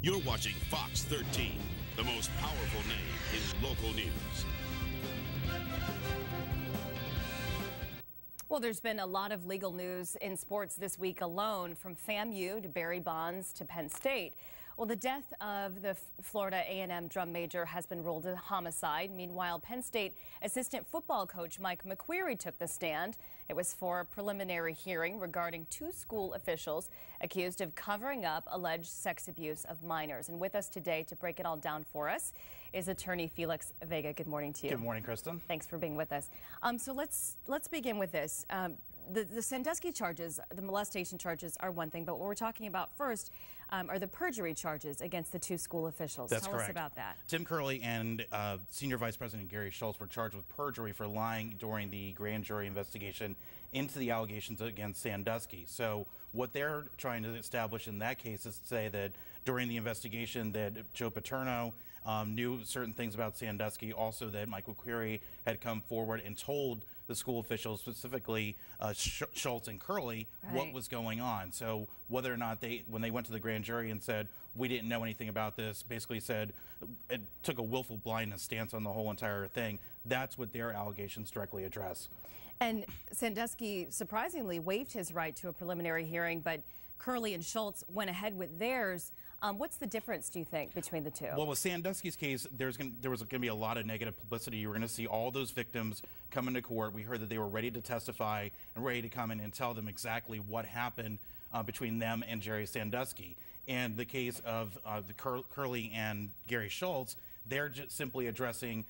You're watching Fox 13, the most powerful name in local news. Well, there's been a lot of legal news in sports this week alone, from FAMU to Barry Bonds to Penn State. Well, the death of the Florida A&M drum major has been ruled a homicide. Meanwhile, Penn State assistant football coach Mike McQueary took the stand. It was for a preliminary hearing regarding two school officials accused of covering up alleged sex abuse of minors. And with us today to break it all down for us is attorney Felix Vega. Good morning to you. Good morning, Kristin. Thanks for being with us. So let's begin with this. The Sandusky charges, the molestation charges, are one thing, but what we're talking about first are the perjury charges against the two school officials. That's Tell correct. us about that. Tim Curley and Senior Vice President Gary Schultz were charged with perjury for lying during the grand jury investigation into the allegations against Sandusky. So what they're trying to establish in that case is to say that during the investigation that Joe Paterno knew certain things about Sandusky, also that Mike McQueary had come forward and told the school officials, specifically Schultz and Curley, what was going on. So whether or not when they went to the grand jury and said, we didn't know anything about this, basically said it took a willful blindness stance on the whole entire thing, that's what their allegations directly address. And Sandusky surprisingly waived his right to a preliminary hearing, but Curley and Schultz went ahead with theirs. What's the difference, do you think, between the two? Well, with Sandusky's case, there was going to be a lot of negative publicity. You were going to see all those victims come into court. We heard that they were ready to testify and ready to come in and tell them exactly what happened between them and Jerry Sandusky. And the case of the Curley and Gary Schultz, they're just simply addressing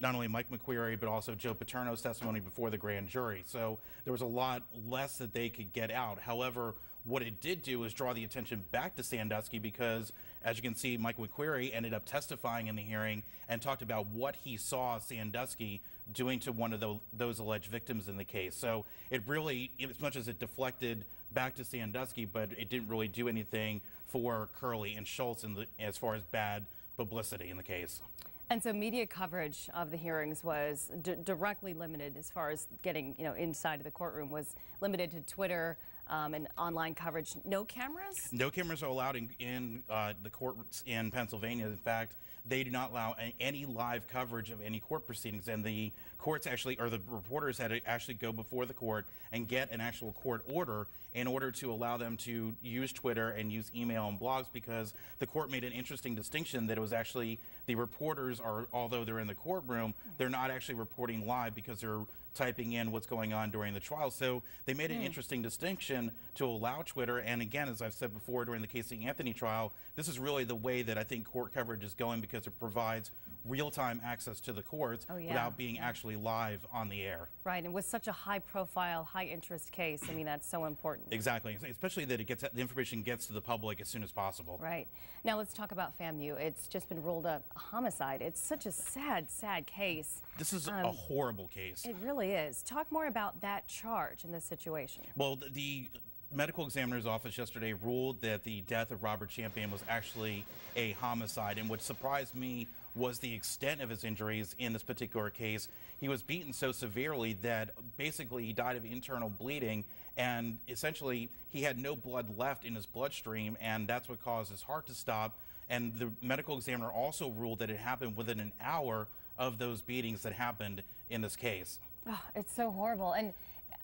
not only Mike McQueary, but also Joe Paterno's testimony before the grand jury. So there was a lot less that they could get out. However, what it did do is draw the attention back to Sandusky because, as you can see, Mike McQueary ended up testifying in the hearing and talked about what he saw Sandusky doing to one of those alleged victims in the case. So it really, as much as it deflected back to Sandusky, but it didn't really do anything for Curley and Schultz as far as bad publicity in the case. And so media coverage of the hearings was directly limited, as far as getting inside of the courtroom, was limited to Twitter and online coverage. No cameras? No cameras are allowed in the courts in Pennsylvania. In fact, they do not allow any live coverage of any court proceedings, and the courts actually, or the reporters had to actually go before the court and get an actual court order in order to allow them to use Twitter and use email and blogs, because the court made an interesting distinction that it was actually the reporters are, although they're in the courtroom, they're not actually reporting live because they're typing in what's going on during the trial. So they made an interesting distinction to allow Twitter. And again, as I've said before, during the Casey Anthony trial, this is really the way that I think court coverage is going, because it provides real-time access to the courts without being actually live on the air. Right, and with such a high-profile, high-interest case, I mean, that's so important. Exactly, especially that the information gets to the public as soon as possible. Right. Now let's talk about FAMU. It's just been ruled a homicide. It's such a sad, sad case. This is a horrible case. It really is. Talk more about that charge in this situation. Well, the medical examiner's office yesterday ruled that the death of Robert Champion was actually a homicide, and what surprised me was the extent of his injuries in this particular case. He was beaten so severely that basically he died of internal bleeding, and essentially he had no blood left in his bloodstream, and that's what caused his heart to stop. And the medical examiner also ruled that it happened within an hour of those beatings that happened in this case. Oh, it's so horrible. And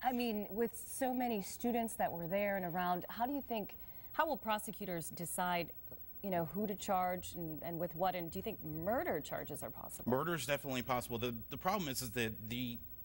I mean, with so many students that were there and around, how will prosecutors decide, who to charge and with what? And do you think murder charges are possible? Murder is definitely possible. The problem is that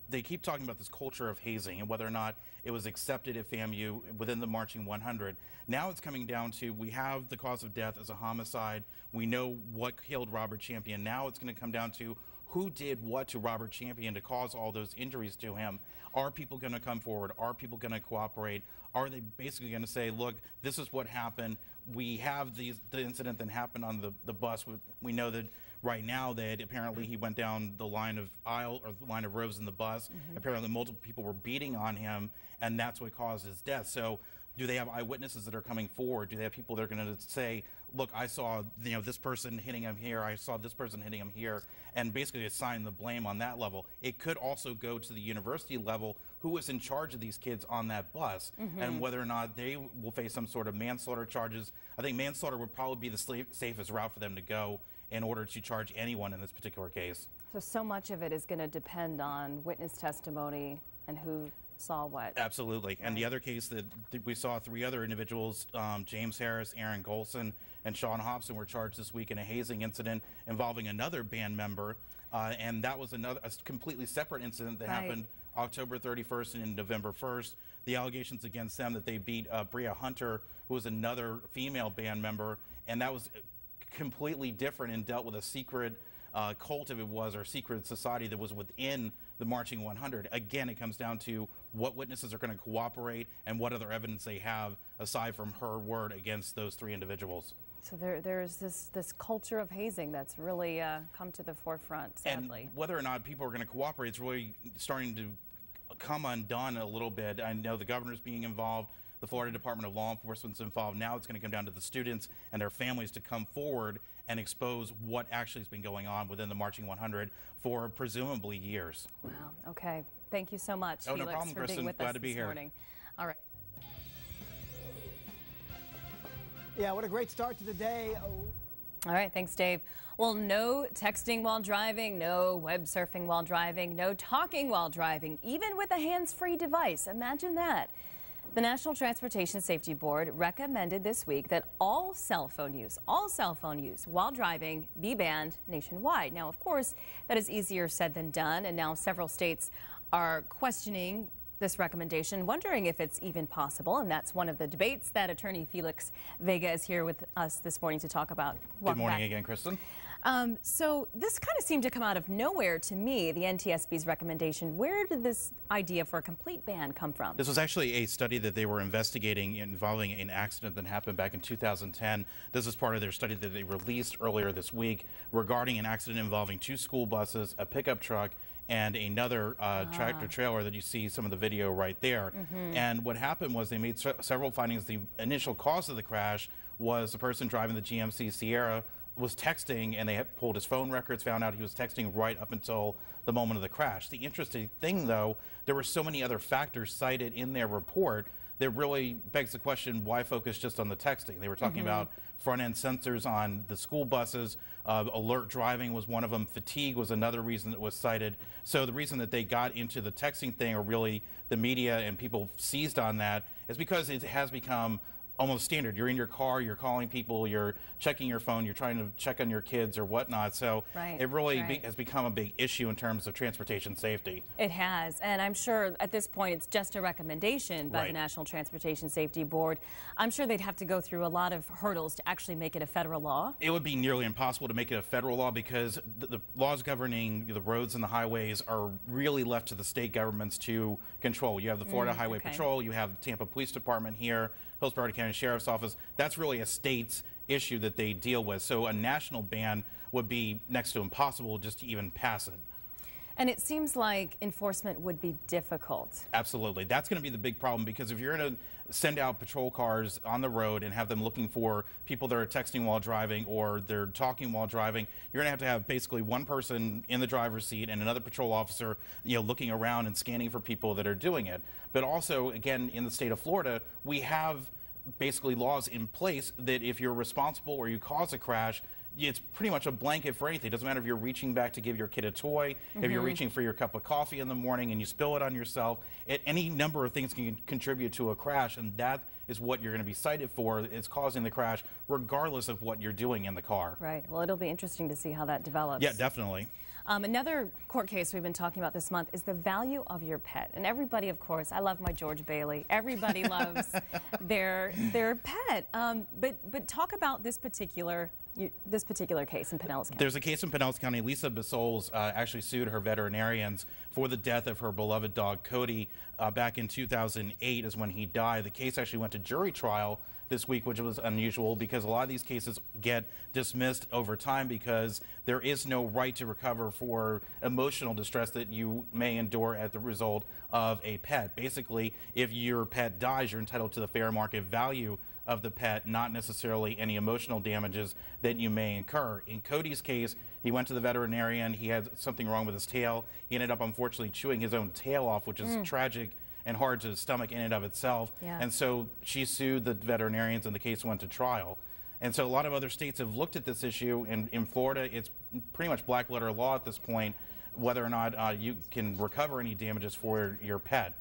they keep talking about this culture of hazing and whether or not it was accepted at FAMU within the marching 100. Now it's coming down to, we have the cause of death as a homicide. We know what killed Robert Champion. Now it's going to come down to who did what to Robert Champion to cause all those injuries to him. Are people going to come forward? Are people going to cooperate? Are they basically going to say, look, this is what happened. We have the incident that happened on the bus. We know that right now that apparently he went down the line of aisle or the line of rows in the bus. Apparently multiple people were beating on him, and that's what caused his death. So Do they have eyewitnesses that are coming forward? Do they have people that are going to say, look, I saw this person hitting him here, I saw this person hitting him here, and basically assign the blame on that level. It could also go to the university level, who was in charge of these kids on that bus, and whether or not they will face some sort of manslaughter charges. I think manslaughter would probably be the safest route for them to go in order to charge anyone in this particular case. So much of it is going to depend on witness testimony and who saw what. Absolutely. And the other case that we saw, 3 other individuals, James Harris, Aaron Golson, and Sean Hobson, were charged this week in a hazing incident involving another band member. And that was a completely separate incident that happened October 31st and November 1st. The allegations against them that they beat Bria Hunter, who was another female band member, and that was completely different and dealt with a secret cult, if it was, or secret society that was within the Marching 100. Again, it comes down to what witnesses are going to cooperate and what other evidence they have aside from her word against those 3 individuals. So there's this culture of hazing that's really come to the forefront, sadly. And whether or not people are going to cooperate, it's really starting to come undone a little bit. I know the governor's being involved. The Florida Department of Law Enforcement's involved. Now it's going to come down to the students and their families to come forward and expose what actually has been going on within the Marching 100 for presumably years. Wow. Okay. Thank you so much, Oh, Felix, no problem, for being Kristin. with Glad us to be this here. morning. All right. Yeah, what a great start to the day. All right, thanks, Dave. Well, no texting while driving, no web surfing while driving, no talking while driving, even with a hands-free device. Imagine that. The National Transportation Safety Board recommended this week that all cell phone use while driving be banned nationwide. Now, of course, that is easier said than done, and now several states are questioning this recommendation, wondering if it's even possible, and that's one of the debates that attorney Felix Vega is here with us this morning to talk about. Good morning again, Kristin. So this kind of seemed to come out of nowhere to me, the NTSB's recommendation. Where did this idea for a complete ban come from? This was actually a study that they were investigating involving an accident that happened back in 2010. This is part of their study that they released earlier this week regarding an accident involving 2 school buses, a pickup truck, and another tractor trailer that you see some of the video right there. And what happened was they made several findings. The initial cause of the crash was the person driving the GMC Sierra was texting, and they had pulled his phone records, found out he was texting right up until the moment of the crash. The interesting thing, though, there were so many other factors cited in their report that really begs the question, why focus just on the texting? They were talking about front-end sensors on the school buses, alert driving was one of them, fatigue was another reason that was cited. So the reason that they got into the texting thing, or really the media and people seized on that, is because it has become almost standard. You're in your car, you're calling people, you're checking your phone, you're trying to check on your kids or whatnot. So it really has become a big issue in terms of transportation safety. It has, and I'm sure at this point it's just a recommendation by the National Transportation Safety Board. I'm sure they'd have to go through a lot of hurdles to actually make it a federal law. It would be nearly impossible to make it a federal law because the laws governing the roads and the highways are really left to the state governments to control. You have the Florida Highway Patrol, you have the Tampa Police Department here, Hillsborough County Sheriff's Office. That's really a state's issue that they deal with. So a national ban would be next to impossible just to even pass it. And it seems like enforcement would be difficult. Absolutely. That's going to be the big problem, because if you're going to send out patrol cars on the road and have them looking for people that are texting while driving or they're talking while driving, you're going to have basically one person in the driver's seat and another patrol officer, looking around and scanning for people that are doing it. But also, again, in the state of Florida, we have basically laws in place that if you're responsible or you cause a crash, it's pretty much a blanket for anything. It doesn't matter if you're reaching back to give your kid a toy, if you're reaching for your cup of coffee in the morning and you spill it on yourself. Any number of things can contribute to a crash, and that is what you're going to be cited for. It's causing the crash regardless of what you're doing in the car. Right. Well, it'll be interesting to see how that develops. Yeah, definitely. Another court case we've been talking about this month is the value of your pet. And everybody, of course, I love my George Bailey. Everybody loves their pet. But talk about this particular case in Pinellas County. There's a case in Pinellas County. Lisa Bissols actually sued her veterinarians for the death of her beloved dog Cody. Back in 2008 is when he died. The case actually went to jury trial this week, which was unusual because a lot of these cases get dismissed over time because there is no right to recover for emotional distress that you may endure as the result of a pet. Basically, if your pet dies, you're entitled to the fair market value of the pet, not necessarily any emotional damages that you may incur. In Cody's case, he went to the veterinarian. He had something wrong with his tail. He ended up unfortunately chewing his own tail off, which is tragic and hard to stomach in and of itself. Yeah. And so she sued the veterinarians and the case went to trial. And so a lot of other states have looked at this issue, and in Florida, it's pretty much black letter law at this point, whether or not you can recover any damages for your pet.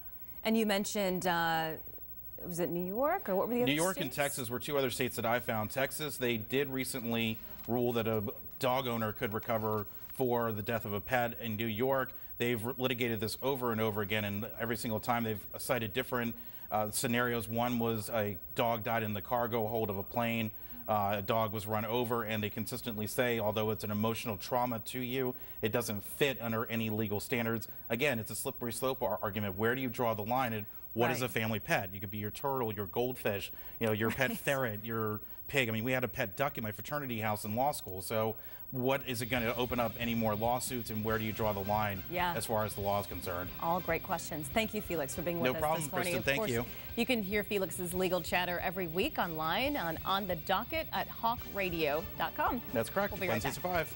And you mentioned, was it New York, or what were the other New York states? and Texas were two other states that I found. Texas, they did recently rule that a dog owner could recover for the death of a pet. In New York, they've litigated this over and over again, and every single time they've cited different scenarios. One was a dog died in the cargo hold of a plane. A dog was run over, and they consistently say, although it's an emotional trauma to you, it doesn't fit under any legal standards. Again, it's a slippery slope argument. Where do you draw the line? And what is a family pet? You could be your turtle, your goldfish, your pet ferret, your pig. I mean, we had a pet duck in my fraternity house in law school. So what is it going to open up any more lawsuits, and where do you draw the line as far as the law is concerned? All great questions. Thank you, Felix, for being with us this morning. No problem, Kristin. Thank you. You can hear Felix's legal chatter every week online on the docket at hawkradio.com. That's correct. We'll be right Wednesdays back. at 5.